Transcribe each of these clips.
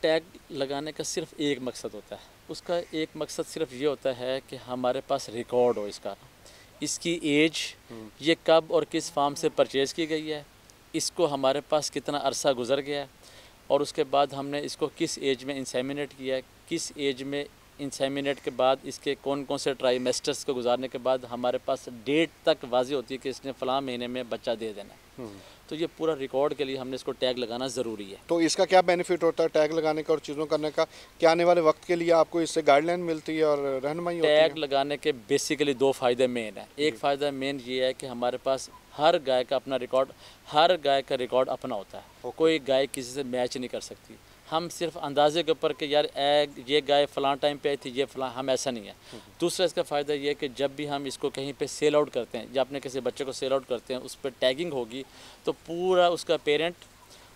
Tag لگانے کا صرف ایک مقصد ہوتا ہے، اس کا ایک مقصد صرف یہ ہوتا ہے کہ ہمارے پاس ریکارڈ ہو اس کا، اس کی ایج، یہ کب اور کس فارم سے پرچیز کی گئی ہے، اس کو ہمارے پاس کتنا عرصہ گزر گیا ہے، اور اس کے بعد ہم نے اس کو کس ایج میں انسیمینیٹ کیا ہے، کس ایج میں انسیمینیٹ کے بعد اس کے کون کون سے ٹرائیمیسٹرز کو گزارنے کے بعد ہمارے پاس ڈیٹ تک واضح ہوتی ہے کہ اس نے فلاں مہینے میں بچہ دے دینا ہے۔ تو یہ پورا ریکارڈ کے لیے ہم نے اس کو ٹیگ لگانا ضروری ہے۔ تو اس کا کیا بینیفٹ ہوتا ہے ٹیگ لگانے کا اور چیزوں کرنے کا؟ کیا آنے والے وقت کے لیے آپ کو اس سے گائیڈ لائن ملتی ہے اور رہنمائی ہوتی ہے؟ ٹیگ لگانے کے بیسیکلی دو فائدے مین ہیں۔ ایک فائدہ مین یہ ہے کہ ہمارے پاس ہر گائے کا اپنا ریکارڈ، ہر گائے کا ریکارڈ اپنا ہوتا ہے، کوئی گائے کسی سے میچ نہیں کر سکتی۔ ہم صرف اندازے کے اوپر کہ یار یہ گائے فلاں ٹائم پہ آئی تھی، یہ فلاں، ہم ایسا نہیں ہے۔ دوسرا اس کا فائدہ یہ ہے کہ جب بھی ہم اس کو کہیں پہ سیل آؤٹ کرتے ہیں یا اپنے کسی بچے کو سیل آؤٹ کرتے ہیں، اس پہ ٹیگنگ ہوگی تو پورا اس کا پیرنٹ،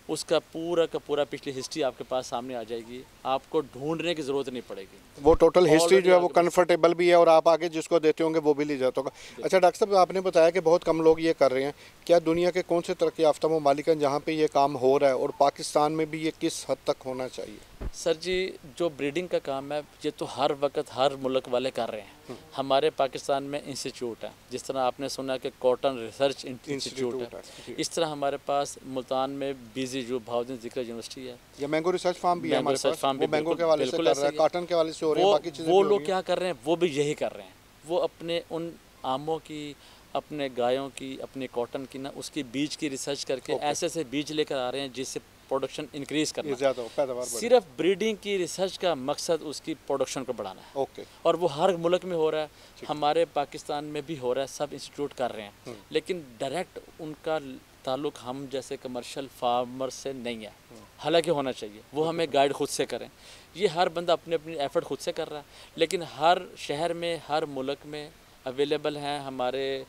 اس کا پورا پچھلی ہسٹری آپ کے پاس سامنے آ جائے گی، آپ کو ڈھونڈنے کی ضرورت نہیں پڑے گی۔ وہ ٹوٹل ہسٹری جو ہے وہ Already کنفرٹیبل بھی ہے اور آپ آگے جس کو دیتے ہوں گے وہ بھی لی جاتا ہوگا۔ اچھا ڈاکٹر صاحب، آپ نے بتایا کہ بہت کم لوگ یہ کر رہے ہیں، کیا دنیا کے کون سے ترقی یافتہ ممالک ہیں جہاں پہ یہ کام ہو رہا ہے، اور پاکستان میں بھی یہ کس حد تک ہونا چاہیے؟ سر جی، جو بریڈنگ کا کام ہے یہ تو ہر وقت ہر ملک والے کر رہے ہیں۔ ہمارے پاکستان میں انسٹیٹیوٹ ہے، جس طرح آپ نے سنا کہ کاٹن ریسرچ انسٹیٹیوٹ ہے، اس طرح ہمارے پاس ملتان میں BZU بہاؤالدین ذکر یونیورسٹی ہے، یا مینگو ریسرچ فارم بھی ہے مینگو ہمارے ریسرچ پاس، فارم بھی وہ مینگو کے حوالے سے بالکل کر ایسا رہا ہے، ہی کاٹن کے حوالے سے ہو رہے ہیں، باقی چیزیں بھی وہ ہو لوگ رہی ہیں۔ کیا کر رہے ہیں، وہ بھی یہی کر رہے ہیں۔ وہ اپنے ان آموں کی، اپنے گایوں کی، اپنے کاٹن کی نا، اس کی بیج کی ریسرچ کر کے ایسے ایسے بیج لے کر آ رہے ہیں جس سے پروڈکشن انکریز کرنا، زیادہ پیداوار بڑھے۔ صرف بریڈنگ کی ریسرچ کا مقصد اس کی پروڈکشن کو بڑھانا ہے، اوکے۔ اور وہ ہر ملک میں ہو رہا ہے، ہمارے پاکستان میں بھی ہو رہا ہے، سب انسٹیٹیوٹ کر رہے ہیں، لیکن ڈائریکٹ ان کا تعلق ہم جیسے کمرشل فارمر سے نہیں ہے، حالانکہ ہونا چاہیے، وہ ہمیں گائیڈ خود سے کریں۔ یہ ہر بندہ اپنی اپنی ایفرٹ خود سے کر رہا ہے، لیکن ہر شہر میں، ہر ملک میں اویلیبل ہیں، ہمارے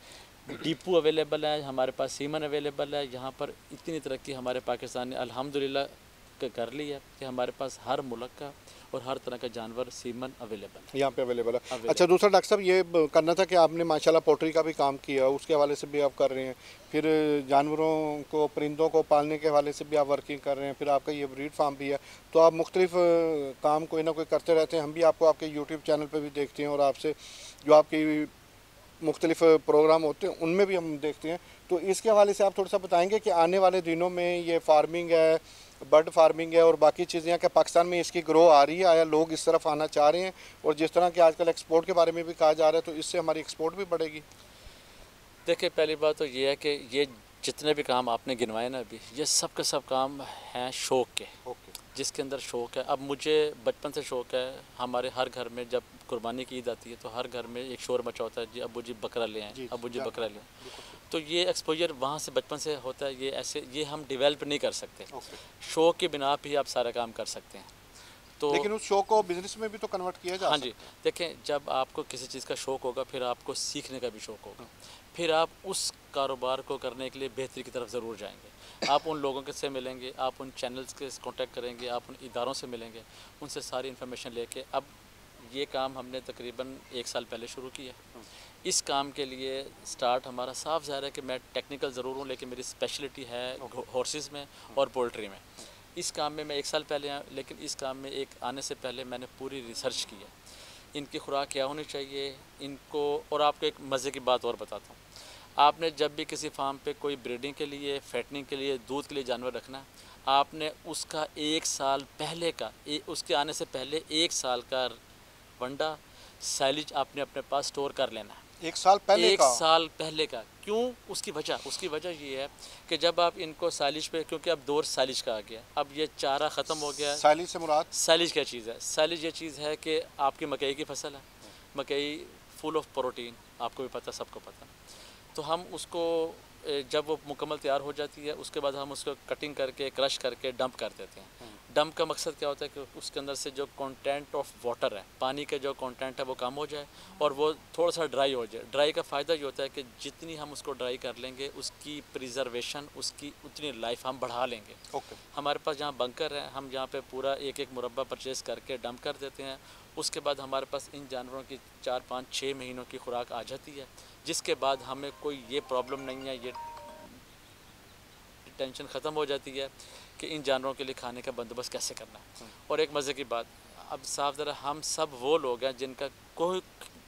ڈیپو اویلیبل ہے، ہمارے پاس سیمن اویلیبل ہے۔ یہاں پر اتنی ترقی ہمارے پاکستان نے الحمدللہ کر لی ہے کہ ہمارے پاس ہر ملک کا اور ہر طرح کا جانور سیمن اویلیبل ہے، یہاں پہ اویلیبل ہے۔ اچھا، دوسرا ڈاکٹر صاحب یہ کرنا تھا کہ آپ نے ماشاءاللہ پوٹری کا بھی کام کیا، اس کے حوالے سے بھی آپ کر رہے ہیں، پھر جانوروں کو، پرندوں کو پالنے کے حوالے سے بھی آپ ورکنگ کر رہے ہیں، پھر آپ کا یہ بریڈ فارم بھی ہے، تو آپ مختلف کام کوئی نہ کوئی کرتے رہتے ہیں۔ ہم بھی آپ کو آپ کے یوٹیوب چینل پہ بھی دیکھتے ہیں، اور آپ سے جو آپ کی مختلف پروگرام ہوتے ہیں ان میں بھی ہم دیکھتے ہیں، تو اس کے حوالے سے آپ تھوڑا سا بتائیں گے کہ آنے والے دنوں میں یہ فارمنگ ہے، برڈ فارمنگ ہے اور باقی چیزیں ہیں کہ پاکستان میں اس کی گرو آ رہی ہے، آیا لوگ اس طرف آنا چاہ رہے ہیں، اور جس طرح کہ آج کل ایکسپورٹ کے بارے میں بھی کہا جا رہا ہے تو اس سے ہماری ایکسپورٹ بھی بڑھے گی؟ دیکھیں، پہلی بات تو یہ ہے کہ یہ جتنے بھی کام آپ نے گنوائے نا ابھی، یہ سب کا سب کام ہیں شوق کے، جس کے اندر شوق ہے۔ اب مجھے بچپن سے شوق ہے، ہمارے ہر گھر میں جب قربانی کی عید آتی ہے تو ہر گھر میں ایک شور مچا ہوتا ہے، جی ابو جی بکرا لے آئیں، ابو جی بکرا لے آئیں۔ تو یہ ایکسپوجر وہاں سے بچپن سے ہوتا ہے، یہ ہم ڈیولپ نہیں کر سکتے، شوق کی بنا پہ ہی آپ سارا کام کر سکتے ہیں۔ تو لیکن اس شوق کو بزنس میں بھی تو کنورٹ کیا جا ہاں سکتا جی، ہے۔ دیکھیں، جب آپ کو کسی چیز کا شوق ہوگا پھر آپ کو سیکھنے کا بھی شوق ہوگا، پھر آپ اس کاروبار کو کرنے کے لیے بہتری کی طرف ضرور جائیں گے۔ آپ ان لوگوں کے سے ملیں گے، آپ ان چینلز کے کانٹیکٹ کریں گے، آپ ان اداروں سے ملیں گے، ان سے ساری انفارمیشن لے کے۔ اب یہ کام ہم نے تقریباً 1 سال پہلے شروع کیا۔ اس کام کے لیے سٹارٹ ہمارا صاف ظاہر ہے کہ میں ٹیکنیکل ضرور ہوں، لیکن میری اسپیشلٹی ہے ہارسز میں اور پولٹری میں۔ اس کام میں 1 سال پہلے آیا، لیکن اس کام میں آنے سے پہلے میں نے پوری ریسرچ کی ہے، ان کی خوراک کیا ہونی چاہیے ان کو۔ اور آپ کو ایک مزے کی بات اور بتاتا ہوں، آپ نے جب بھی کسی فارم پہ کوئی بریڈنگ کے لیے، فیٹنگ کے لیے، دودھ کے لیے جانور رکھنا ہے، آپ نے اس کا 1 سال پہلے کا، اس کے آنے سے پہلے 1 سال کا ونڈا سائلیج آپ نے اپنے پاس سٹور کر لینا ہے۔ 1 سال پہلے 1 کا؟ سال پہلے کا۔ کیوں؟ اس کی وجہ یہ ہے کہ جب آپ ان کو سائلیج پہ، کیونکہ اب دور سائلیج کا آ گیا، اب یہ چارہ ختم ہو گیا ہے۔ سائلیج سے مراد؟ سائلیج کیا چیز ہے؟ سائلیج یہ چیز ہے کہ آپ کی مکئی کی فصل ہے، مکئی فل آف پروٹین، آپ کو بھی پتہ، سب کو پتہ۔ تو ہم اس کو جب وہ مکمل تیار ہو جاتی ہے، اس کے بعد ہم اس کو کٹنگ کر کے، کرش کر کے ڈمپ کر دیتے ہیں۔ ڈمپ کا مقصد کیا ہوتا ہے کہ اس کے اندر سے جو کانٹینٹ آف واٹر ہے، پانی کا جو کانٹینٹ ہے وہ کم ہو جائے اور وہ تھوڑا سا ڈرائی ہو جائے۔ ڈرائی کا فائدہ یہ ہوتا ہے کہ جتنی ہم اس کو ڈرائی کر لیں گے، اس کی پریزرویشن، اس کی اتنی لائف ہم بڑھا لیں گے۔ ہمارے پاس جہاں بنکر ہے، ہم جہاں پہ پورا ایک مربع پرچیز کر کے ڈمپ کر دیتے ہیں، اس کے بعد ہمارے پاس ان جانوروں کی 4 5 6 مہینوں کی خوراک آ جاتی ہے، جس کے بعد ہمیں کوئی یہ پرابلم نہیں ہے، یہ ٹینشن ختم ہو جاتی ہے کہ ان جانوروں کے لیے کھانے کا بندوبست کیسے کرنا ہے. اور ایک مزے کی بات، اب صاف ذرا ہم سب وہ لوگ ہیں جن کا کوئی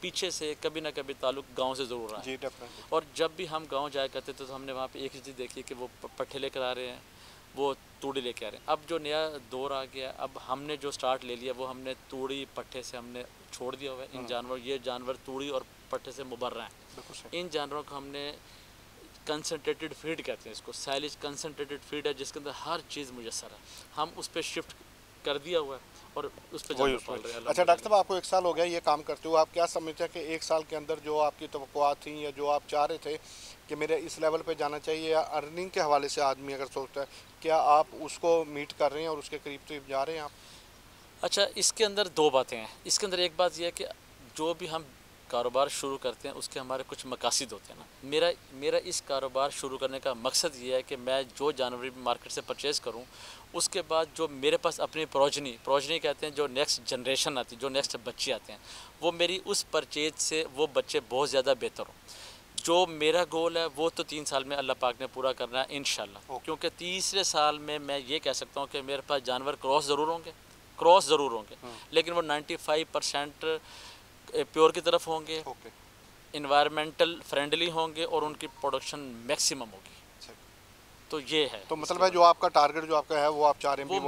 پیچھے سے کبھی نہ کبھی تعلق گاؤں سے ضرور رہا ہے. جی ڈیفینیٹلی. اور جب بھی ہم گاؤں جایا کرتے تھے تو ہم نے وہاں پہ ایک چیز دیکھی کہ وہ پٹھے لے کر آ رہے ہیں، وہ توڑی لے کے آ رہے ہیں. اب جو نیا دور آ گیا، اب ہم نے جو سٹارٹ لے لیا وہ ہم نے توڑی پٹھے سے ہم نے چھوڑ دیا ہوا ہے. یہ جانور توڑی اور پٹھے سے مبر رہے ہیں. ان جانوروں کو ہم نے کنسنٹریٹڈ فیڈ کہتے ہیں اس کو، سائلیج کنسنٹریٹڈ فیڈ ہے جس کے اندر ہر چیز میسر ہے. ہم اس پہ شفٹ کر دیا ہوا ہے اور اس پہ جانور پال رہے ہیں. اچھا ڈاکٹر صاحب، آپ کو 1 سال ہو گیا یہ کام کرتے ہوئے، آپ کیا سمجھتے ہیں کہ 1 سال کے اندر جو آپ کی توقعات تھیں یا جو آپ چاہ رہے تھے کہ میرے اس لیول پہ جانا چاہیے، یا ارننگ کے حوالے سے آدمی اگر سوچتا ہے، کیا آپ اس کو میٹ کر رہے ہیں اور اس کے قریب قریب جا رہے ہیں آپ؟ اچھا، اس کے اندر 2 باتیں ہیں. اس کے اندر ایک بات یہ ہے کہ جو بھی ہم کاروبار شروع کرتے ہیں اس کے ہمارے کچھ مقاصد ہوتے ہیں نا. میرا اس کاروبار شروع کرنے کا مقصد یہ ہے کہ میں جو جانور مارکیٹ سے پرچیز کروں، اس کے بعد جو میرے پاس اپنی پروجنی کہتے ہیں، جو نیکسٹ جنریشن آتی ہے، جو نیکسٹ بچے آتے ہیں، وہ میری اس پرچیز سے وہ بچے بہت زیادہ بہتر ہوں. جو میرا گول ہے وہ تو 3 سال میں اللہ پاک نے پورا کرنا ہے انشاءاللہ. کیونکہ تیسرے سال میں یہ کہہ سکتا ہوں کہ میرے پاس جانور کراس ضرور ہوں گے، لیکن وہ 95% پیور کی طرف ہوں گے، انوائرمنٹل فرینڈلی ہوں گے اور ان کی پروڈکشن میکسیمم ہوگی. تو یہ ہے. تو مطلب ہے جو آپ کا ٹارگٹ جو آپ کا ہے وہ آپ چاہ رہے ہیں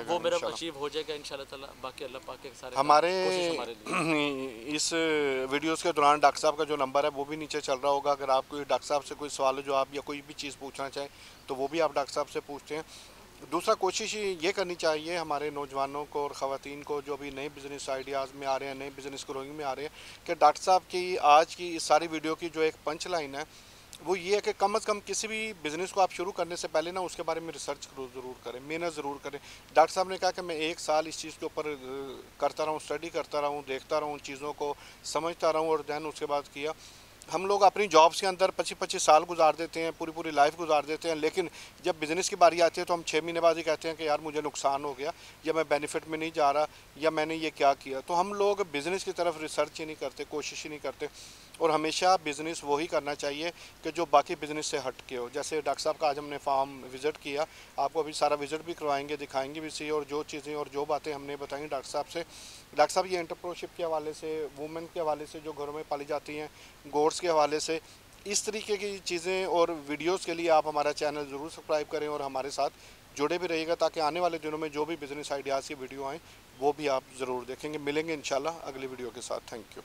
وہ میرا اچیو ہو جائے گا انشاءاللہ تعالیٰ. باقی اللہ پاک کے سارے ہمارے لیے. اس ویڈیوز کے دوران ڈاکٹر صاحب کا جو نمبر ہے وہ بھی نیچے چل رہا ہوگا. اگر آپ کوئی ڈاکٹر صاحب سے کوئی سوال جو آپ یا کوئی بھی چیز پوچھنا چاہیں تو وہ بھی آپ ڈاکٹر صاحب سے پوچھتے ہیں. دوسرا کوشش یہ کرنی چاہیے ہمارے نوجوانوں کو اور خواتین کو جو بھی نئے بزنس آئیڈیاز میں آ رہے ہیں، نئے بزنس گروئنگ میں آ رہے ہیں، کہ ڈاکٹر صاحب کی آج کی اس ساری ویڈیو کی جو ایک پنچ لائن ہے وہ یہ ہے کہ کم از کم کسی بھی بزنس کو آپ شروع کرنے سے پہلے نا اس کے بارے میں ریسرچ ضرور کریں، محنت ضرور کریں. ڈاکٹر صاحب نے کہا کہ میں 1 سال اس چیز کے اوپر کرتا رہا ہوں، اسٹڈی کرتا رہا ہوں، دیکھتا رہا ہوں، چیزوں کو سمجھتا رہا ہوں، اور دین اس کے بعد کیا. ہم لوگ اپنی جابس کے اندر 25 سال گزار دیتے ہیں، پوری لائف گزار دیتے ہیں، لیکن جب بزنس کی باری آتی ہے تو ہم 6 مہینے بعد ہی کہتے ہیں کہ یار مجھے نقصان ہو گیا، یا میں بینیفٹ میں نہیں جا رہا، یا میں نے یہ کیا کیا. تو ہم لوگ بزنس کی طرف ریسرچ ہی نہیں کرتے، کوشش ہی نہیں کرتے. اور ہمیشہ بزنس وہی کرنا چاہیے کہ جو باقی بزنس سے ہٹ کے ہو. جیسے ڈاکٹر صاحب کا آج ہم نے فارم وزٹ کیا، آپ کو ابھی سارا وزٹ بھی کروائیں گے، دکھائیں گے بھی سی، اور جو چیزیں اور جو باتیں ہم نے بتائیں ڈاکٹر صاحب سے. ڈاکٹر صاحب یہ انٹرپرینیورشپ کے حوالے سے، وومن کے حوالے سے جو گھروں میں پالی جاتی ہیں، گوڈس کے حوالے سے، اس طریقے کی چیزیں اور ویڈیوز کے لیے آپ ہمارا چینل ضرور سبسکرائب کریں اور ہمارے ساتھ جڑے بھی رہیے گا، تاکہ آنے والے دنوں میں جو بھی بزنس آئیڈیاز کی ویڈیو آئیں وہ بھی آپ ضرور دیکھیں گے. ملیں گے انشاءاللہ اگلی ویڈیو کے ساتھ. Thank you.